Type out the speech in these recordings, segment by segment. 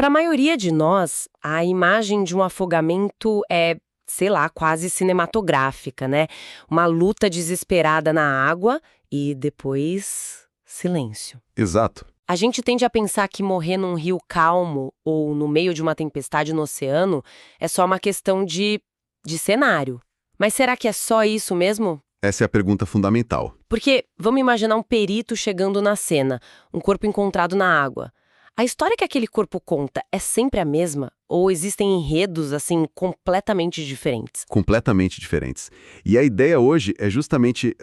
Para a maioria de nós, a imagem de um afogamento é, sei lá, quase cinematográfica, né? Uma luta desesperada na água e depois silêncio. Exato. A gente tende a pensar que morrer num rio calmo ou no meio de uma tempestade no oceano é só uma questão de cenário. Mas será que é só isso mesmo? Essa é a pergunta fundamental. Porque vamos imaginar um perito chegando na cena, um corpo encontrado na água. A história que aquele corpo conta é sempre a mesma? Ou existem enredos, assim, completamente diferentes? Completamente diferentes. E a ideia hoje é justamente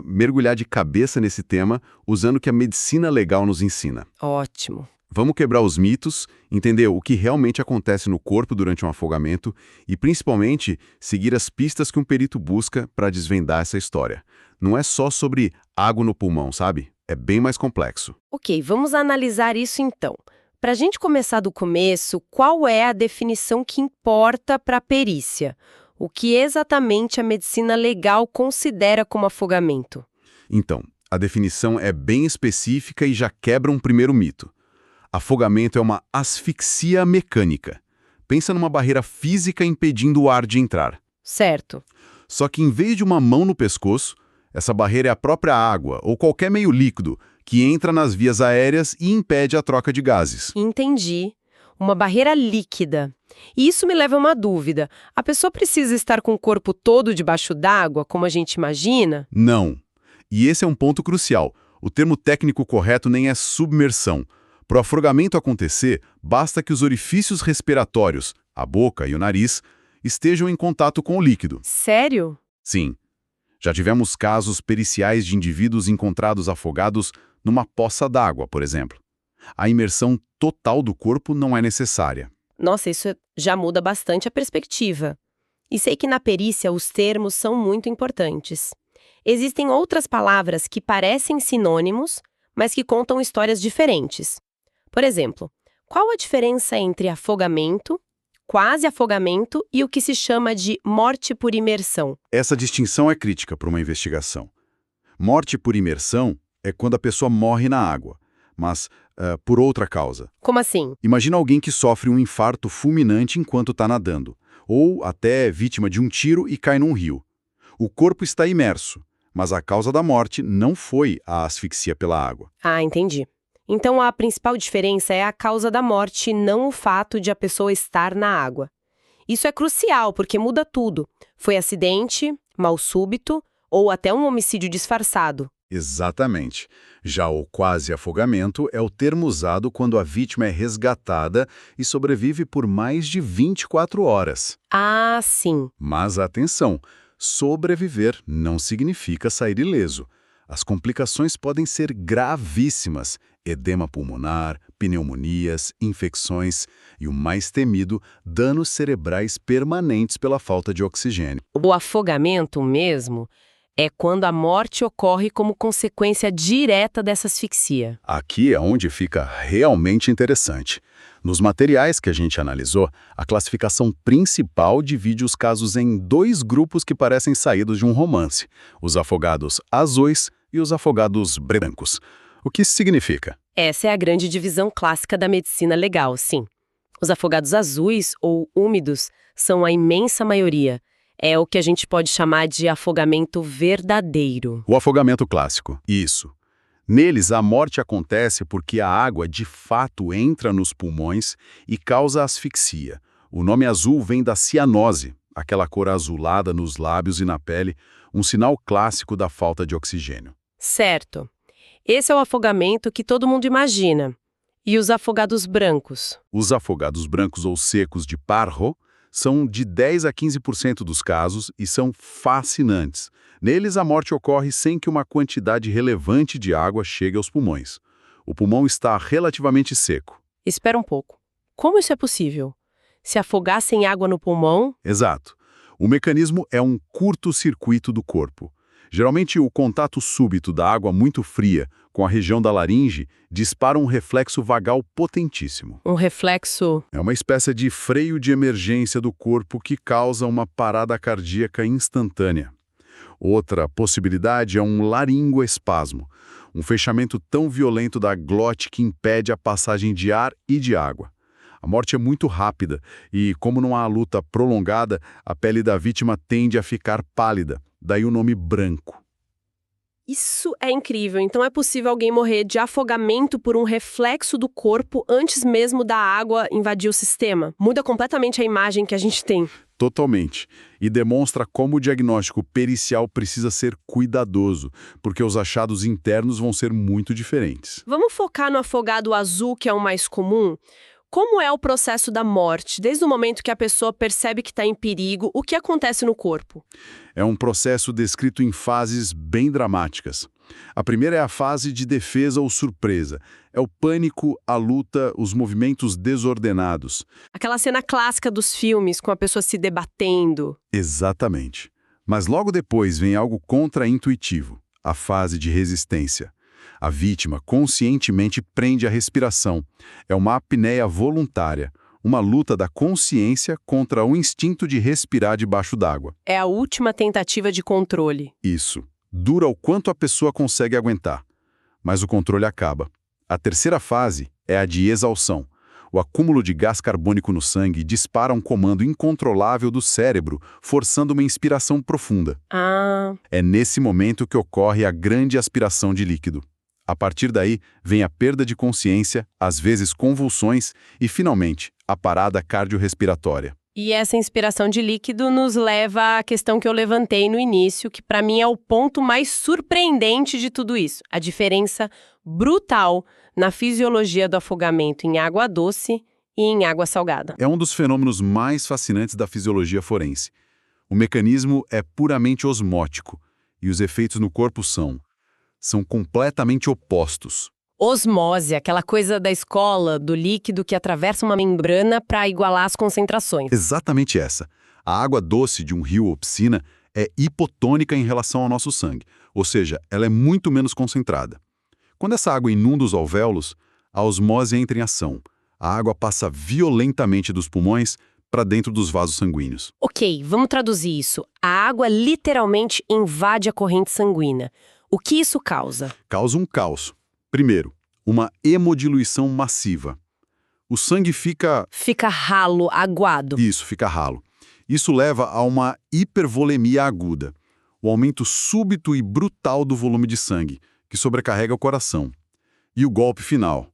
mergulhar de cabeça nesse tema usando o que a medicina legal nos ensina. Ótimo. Vamos quebrar os mitos, entender o que realmente acontece no corpo durante um afogamento e, principalmente, seguir as pistas que um perito busca para desvendar essa história. Não é só sobre água no pulmão, sabe? É bem mais complexo. Ok, vamos analisar isso então. Para a gente começar do começo, qual é a definição que importa para a perícia? O que exatamente a medicina legal considera como afogamento? Então, a definição é bem específica e já quebra um primeiro mito. Afogamento é uma asfixia mecânica. Pensa numa barreira física impedindo o ar de entrar. Certo. Só que em vez de uma mão no pescoço, essa barreira é a própria água ou qualquer meio líquido que entra nas vias aéreas e impede a troca de gases. Entendi. Uma barreira líquida. E isso me leva a uma dúvida. A pessoa precisa estar com o corpo todo debaixo d'água, como a gente imagina? Não. E esse é um ponto crucial. O termo técnico correto nem é submersão. Para o afogamento acontecer, basta que os orifícios respiratórios, a boca e o nariz, estejam em contato com o líquido. Sério? Sim. Já tivemos casos periciais de indivíduos encontrados afogados numa poça d'água, por exemplo. A imersão total do corpo não é necessária. Nossa, isso já muda bastante a perspectiva. E sei que na perícia os termos são muito importantes. Existem outras palavras que parecem sinônimos, mas que contam histórias diferentes. Por exemplo, qual a diferença entre afogamento, quase afogamento e o que se chama de morte por imersão? Essa distinção é crítica para uma investigação. Morte por imersão é quando a pessoa morre na água, mas por outra causa. Como assim? Imagina alguém que sofre um infarto fulminante enquanto está nadando, ou até é vítima de um tiro e cai num rio. O corpo está imerso, mas a causa da morte não foi a asfixia pela água. Ah, entendi. Então a principal diferença é a causa da morte, não o fato de a pessoa estar na água. Isso é crucial porque muda tudo. Foi acidente, mal súbito ou até um homicídio disfarçado. Exatamente. Já o quase afogamento é o termo usado quando a vítima é resgatada e sobrevive por mais de 24 horas. Ah, sim. Mas atenção, sobreviver não significa sair ileso. As complicações podem ser gravíssimas: edema pulmonar, pneumonias, infecções e, o mais temido, danos cerebrais permanentes pela falta de oxigênio. O afogamento mesmo é quando a morte ocorre como consequência direta dessa asfixia. Aqui é onde fica realmente interessante. Nos materiais que a gente analisou, a classificação principal divide os casos em dois grupos que parecem saídos de um romance: os afogados azuis e os afogados brancos. O que isso significa? Essa é a grande divisão clássica da medicina legal, sim. Os afogados azuis, ou úmidos, são a imensa maioria. É o que a gente pode chamar de afogamento verdadeiro. O afogamento clássico. Isso. Neles, a morte acontece porque a água de fato entra nos pulmões e causa asfixia. O nome azul vem da cianose, aquela cor azulada nos lábios e na pele, um sinal clássico da falta de oxigênio. Certo. Esse é o afogamento que todo mundo imagina. E os afogados brancos? Os afogados brancos ou secos de Parro são de 10 a 15% dos casos e são fascinantes. Neles, a morte ocorre sem que uma quantidade relevante de água chegue aos pulmões. O pulmão está relativamente seco. Espera um pouco. Como isso é possível? Se afogar sem água no pulmão? Exato. O mecanismo é um curto-circuito do corpo. Geralmente, o contato súbito da água muito fria com a região da laringe dispara um reflexo vagal potentíssimo. Um reflexo? É uma espécie de freio de emergência do corpo que causa uma parada cardíaca instantânea. Outra possibilidade é um laringoespasmo, um fechamento tão violento da glote que impede a passagem de ar e de água. A morte é muito rápida e, como não há luta prolongada, a pele da vítima tende a ficar pálida, daí o nome branco. Isso é incrível. Então é possível alguém morrer de afogamento por um reflexo do corpo antes mesmo da água invadir o sistema? Muda completamente a imagem que a gente tem. Totalmente. E demonstra como o diagnóstico pericial precisa ser cuidadoso, porque os achados internos vão ser muito diferentes. Vamos focar no afogado azul, que é o mais comum? Como é o processo da morte? Desde o momento que a pessoa percebe que está em perigo, o que acontece no corpo? É um processo descrito em fases bem dramáticas. A primeira é a fase de defesa ou surpresa. É o pânico, a luta, os movimentos desordenados. Aquela cena clássica dos filmes, com a pessoa se debatendo. Exatamente. Mas logo depois vem algo contraintuitivo, a fase de resistência. A vítima conscientemente prende a respiração. É uma apneia voluntária, uma luta da consciência contra o instinto de respirar debaixo d'água. É a última tentativa de controle. Isso. Dura o quanto a pessoa consegue aguentar. Mas o controle acaba. A terceira fase é a de exaustão. O acúmulo de gás carbônico no sangue dispara um comando incontrolável do cérebro, forçando uma inspiração profunda. É nesse momento que ocorre a grande aspiração de líquido. A partir daí, vem a perda de consciência, às vezes convulsões e, finalmente, a parada cardiorrespiratória. E essa inspiração de líquido nos leva à questão que eu levantei no início, que para mim é o ponto mais surpreendente de tudo isso. A diferença brutal na fisiologia do afogamento em água doce e em água salgada. É um dos fenômenos mais fascinantes da fisiologia forense. O mecanismo é puramente osmótico e os efeitos no corpo são completamente opostos. Osmose, aquela coisa da escola, do líquido que atravessa uma membrana para igualar as concentrações. Exatamente essa. A água doce de um rio ou piscina é hipotônica em relação ao nosso sangue, ou seja, ela é muito menos concentrada. Quando essa água inunda os alvéolos, a osmose entra em ação. A água passa violentamente dos pulmões para dentro dos vasos sanguíneos. Ok, vamos traduzir isso. A água literalmente invade a corrente sanguínea. O que isso causa? Causa um caos. Primeiro, uma hemodiluição massiva. O sangue fica... Fica ralo, aguado. Isso, fica ralo. Isso leva a uma hipervolemia aguda, o aumento súbito e brutal do volume de sangue, que sobrecarrega o coração. E o golpe final.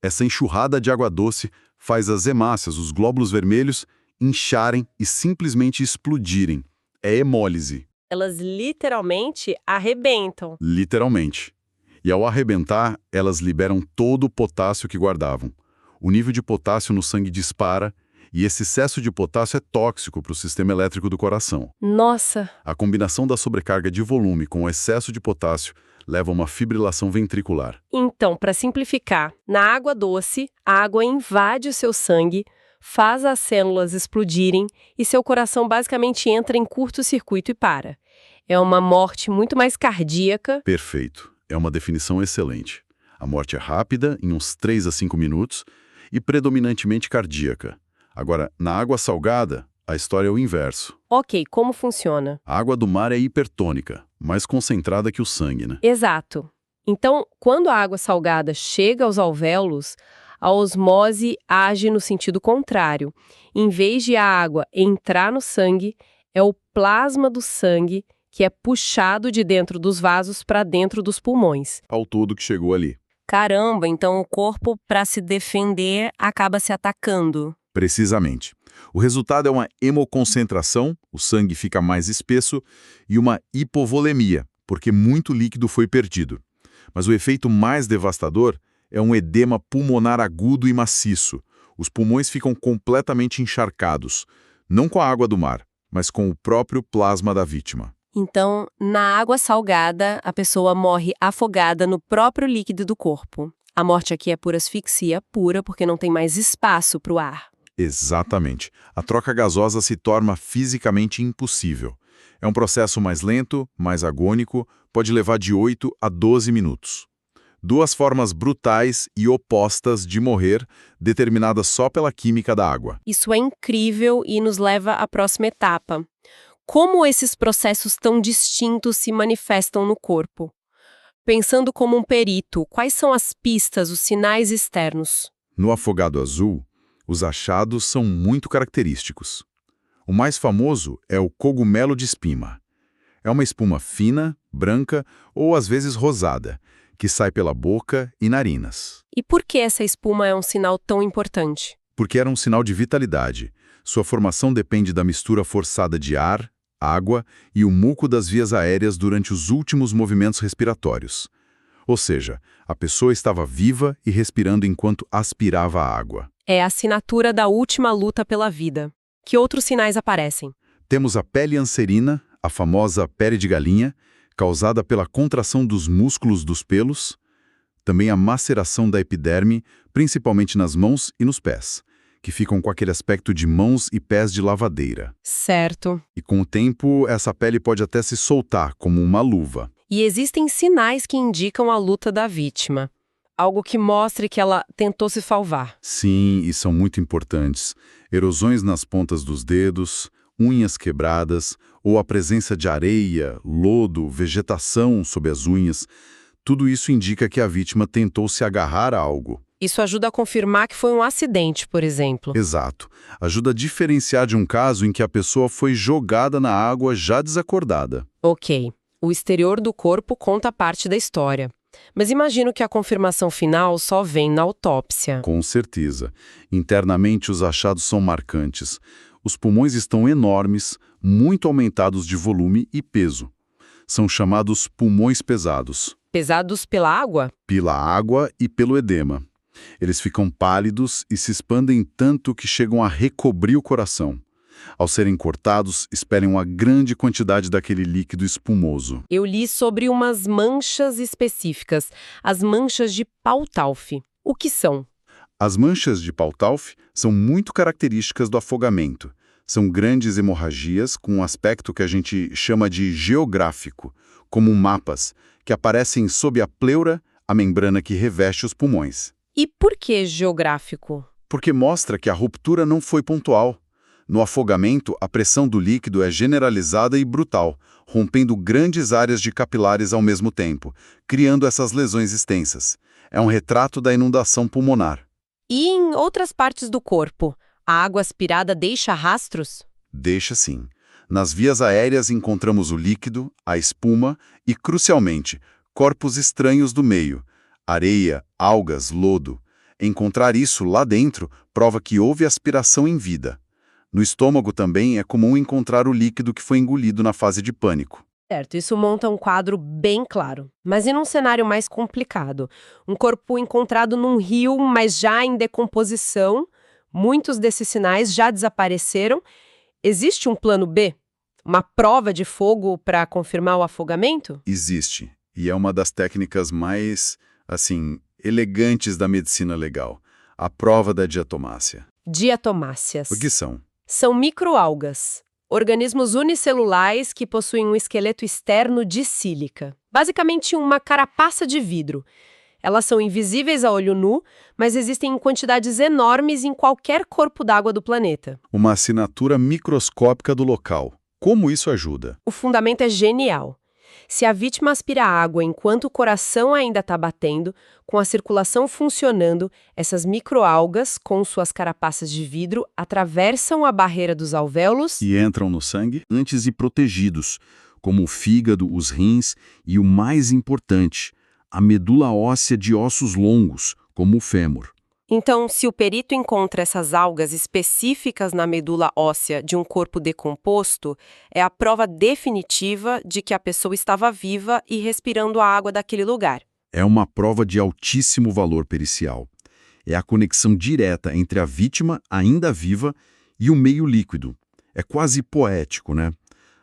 Essa enxurrada de água doce faz as hemácias, os glóbulos vermelhos, incharem e simplesmente explodirem. É hemólise. Elas literalmente arrebentam. Literalmente. E ao arrebentar, elas liberam todo o potássio que guardavam. O nível de potássio no sangue dispara e esse excesso de potássio é tóxico para o sistema elétrico do coração. Nossa! A combinação da sobrecarga de volume com o excesso de potássio leva a uma fibrilação ventricular. Então, para simplificar, na água doce, a água invade o seu sangue, faz as células explodirem e seu coração basicamente entra em curto-circuito e para. É uma morte muito mais cardíaca. Perfeito. É uma definição excelente. A morte é rápida, em uns 3 a 5 minutos, e predominantemente cardíaca. Agora, na água salgada, a história é o inverso. Ok, como funciona? A água do mar é hipertônica, mais concentrada que o sangue, né? Exato. Então, quando a água salgada chega aos alvéolos, a osmose age no sentido contrário. Em vez de a água entrar no sangue, é o plasma do sangue que é puxado de dentro dos vasos para dentro dos pulmões. Ao todo que chegou ali. Caramba, então o corpo, para se defender, acaba se atacando. Precisamente. O resultado é uma hemoconcentração, o sangue fica mais espesso, e uma hipovolemia, porque muito líquido foi perdido. Mas o efeito mais devastador é um edema pulmonar agudo e maciço. Os pulmões ficam completamente encharcados, não com a água do mar, mas com o próprio plasma da vítima. Então, na água salgada, a pessoa morre afogada no próprio líquido do corpo. A morte aqui é por asfixia pura, porque não tem mais espaço para o ar. Exatamente. A troca gasosa se torna fisicamente impossível. É um processo mais lento, mais agônico, pode levar de 8 a 12 minutos. Duas formas brutais e opostas de morrer, determinadas só pela química da água. Isso é incrível e nos leva à próxima etapa. Como esses processos tão distintos se manifestam no corpo? Pensando como um perito, quais são as pistas, os sinais externos? No afogado azul, Os achados são muito característicos. O mais famoso é o cogumelo de espima. É uma espuma fina, branca ou às vezes rosada, que sai pela boca e narinas. E por que essa espuma é um sinal tão importante? Porque era um sinal de vitalidade. Sua formação depende da mistura forçada de ar, água e o muco das vias aéreas durante os últimos movimentos respiratórios. Ou seja, a pessoa estava viva e respirando enquanto aspirava a água. É a assinatura da última luta pela vida. Que outros sinais aparecem? Temos a pele anserina, a famosa pele de galinha, causada pela contração dos músculos dos pelos, também a maceração da epiderme, principalmente nas mãos e nos pés, que ficam com aquele aspecto de mãos e pés de lavadeira. Certo. E com o tempo, essa pele pode até se soltar, como uma luva. E existem sinais que indicam a luta da vítima. Algo que mostre que ela tentou se salvar. Sim, e são muito importantes. Erosões nas pontas dos dedos, unhas quebradas, ou a presença de areia, lodo, vegetação sob as unhas. Tudo isso indica que a vítima tentou se agarrar a algo. Isso ajuda a confirmar que foi um acidente, por exemplo. Exato. Ajuda a diferenciar de um caso em que a pessoa foi jogada na água já desacordada. Ok. O exterior do corpo conta parte da história. Mas imagino que a confirmação final só vem na autópsia. Com certeza. Internamente, os achados são marcantes. Os pulmões estão enormes, muito aumentados de volume e peso. São chamados pulmões pesados. Pesados pela água? Pela água e pelo edema. Eles ficam pálidos e se expandem tanto que chegam a recobrir o coração. Ao serem cortados, expelem uma grande quantidade daquele líquido espumoso. Eu li sobre umas manchas específicas, as manchas de Pautalf. O que são? As manchas de Pautalf são muito características do afogamento. São grandes hemorragias com um aspecto que a gente chama de geográfico, como mapas, que aparecem sob a pleura, a membrana que reveste os pulmões. E por que geográfico? Porque mostra que a ruptura não foi pontual. No afogamento, a pressão do líquido é generalizada e brutal, rompendo grandes áreas de capilares ao mesmo tempo, criando essas lesões extensas. É um retrato da inundação pulmonar. E em outras partes do corpo, a água aspirada deixa rastros? Deixa sim. Nas vias aéreas encontramos o líquido, a espuma e, crucialmente, corpos estranhos do meio, areia, algas, lodo. Encontrar isso lá dentro prova que houve aspiração em vida. No estômago também é comum encontrar o líquido que foi engolido na fase de pânico. Certo, isso monta um quadro bem claro. Mas e num cenário mais complicado? Um corpo encontrado num rio, mas já em decomposição, muitos desses sinais já desapareceram. Existe um plano B? Uma prova de fogo para confirmar o afogamento? Existe, e é uma das técnicas mais, elegantes da medicina legal. A prova da diatomácea. Diatomáceas. O que são? São microalgas, organismos unicelulares que possuem um esqueleto externo de sílica. Basicamente uma carapaça de vidro. Elas são invisíveis a olho nu, mas existem em quantidades enormes em qualquer corpo d'água do planeta. Uma assinatura microscópica do local. Como isso ajuda? O fundamento é genial. Se a vítima aspira água enquanto o coração ainda está batendo, com a circulação funcionando, essas microalgas, com suas carapaças de vidro, atravessam a barreira dos alvéolos E entram no sangue antes e protegidos, como o fígado, os rins e o mais importante, a medula óssea de ossos longos, como o fêmur. Então, se o perito encontra essas algas específicas na medula óssea de um corpo decomposto, é a prova definitiva de que a pessoa estava viva e respirando a água daquele lugar. É uma prova de altíssimo valor pericial. É a conexão direta entre a vítima, ainda viva, e o meio líquido. É quase poético, né?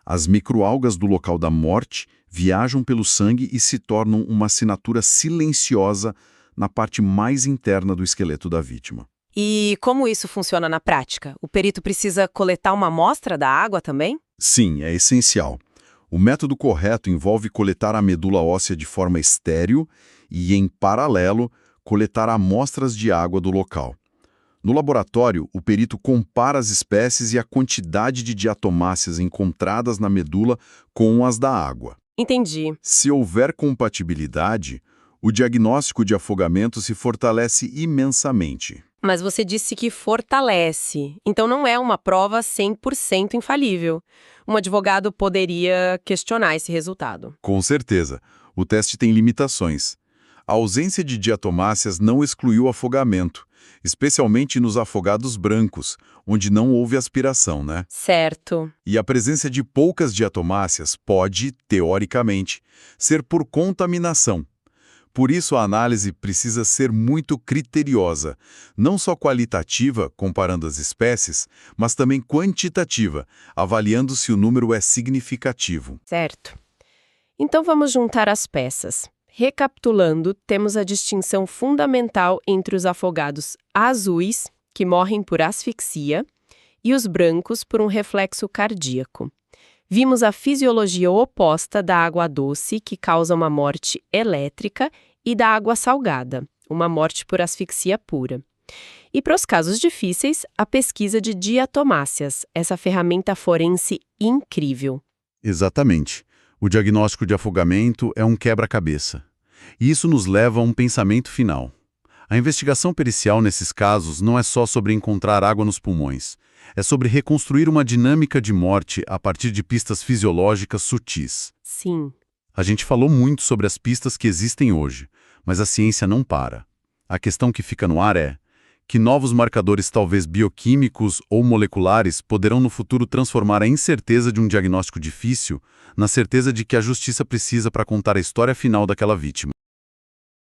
As microalgas do local da morte viajam pelo sangue e se tornam uma assinatura silenciosa na parte mais interna do esqueleto da vítima. E como isso funciona na prática? O perito precisa coletar uma amostra da água também? Sim, é essencial. O método correto envolve coletar a medula óssea de forma estéril e, em paralelo, coletar amostras de água do local. No laboratório, o perito compara as espécies e a quantidade de diatomáceas encontradas na medula com as da água. Entendi. Se houver compatibilidade, o diagnóstico de afogamento se fortalece imensamente. Mas você disse que fortalece, então não é uma prova 100% infalível. Um advogado poderia questionar esse resultado. Com certeza. O teste tem limitações. A ausência de diatomáceas não excluiu o afogamento, especialmente nos afogados brancos, onde não houve aspiração, né? Certo. E a presença de poucas diatomáceas pode, teoricamente, ser por contaminação. Por isso, a análise precisa ser muito criteriosa, não só qualitativa, comparando as espécies, mas também quantitativa, avaliando se o número é significativo. Certo. Então vamos juntar as peças. Recapitulando, temos a distinção fundamental entre os afogados azuis, que morrem por asfixia, e os brancos por um reflexo cardíaco. Vimos a fisiologia oposta da água doce, que causa uma morte elétrica, e da água salgada, uma morte por asfixia pura. E para os casos difíceis, a pesquisa de diatomáceas, essa ferramenta forense incrível. Exatamente. O diagnóstico de afogamento é um quebra-cabeça. E isso nos leva a um pensamento final. A investigação pericial nesses casos não é só sobre encontrar água nos pulmões. É sobre reconstruir uma dinâmica de morte a partir de pistas fisiológicas sutis. Sim. A gente falou muito sobre as pistas que existem hoje, mas a ciência não para. A questão que fica no ar é: que novos marcadores, talvez bioquímicos ou moleculares, poderão no futuro transformar a incerteza de um diagnóstico difícil na certeza de que a justiça precisa para contar a história final daquela vítima?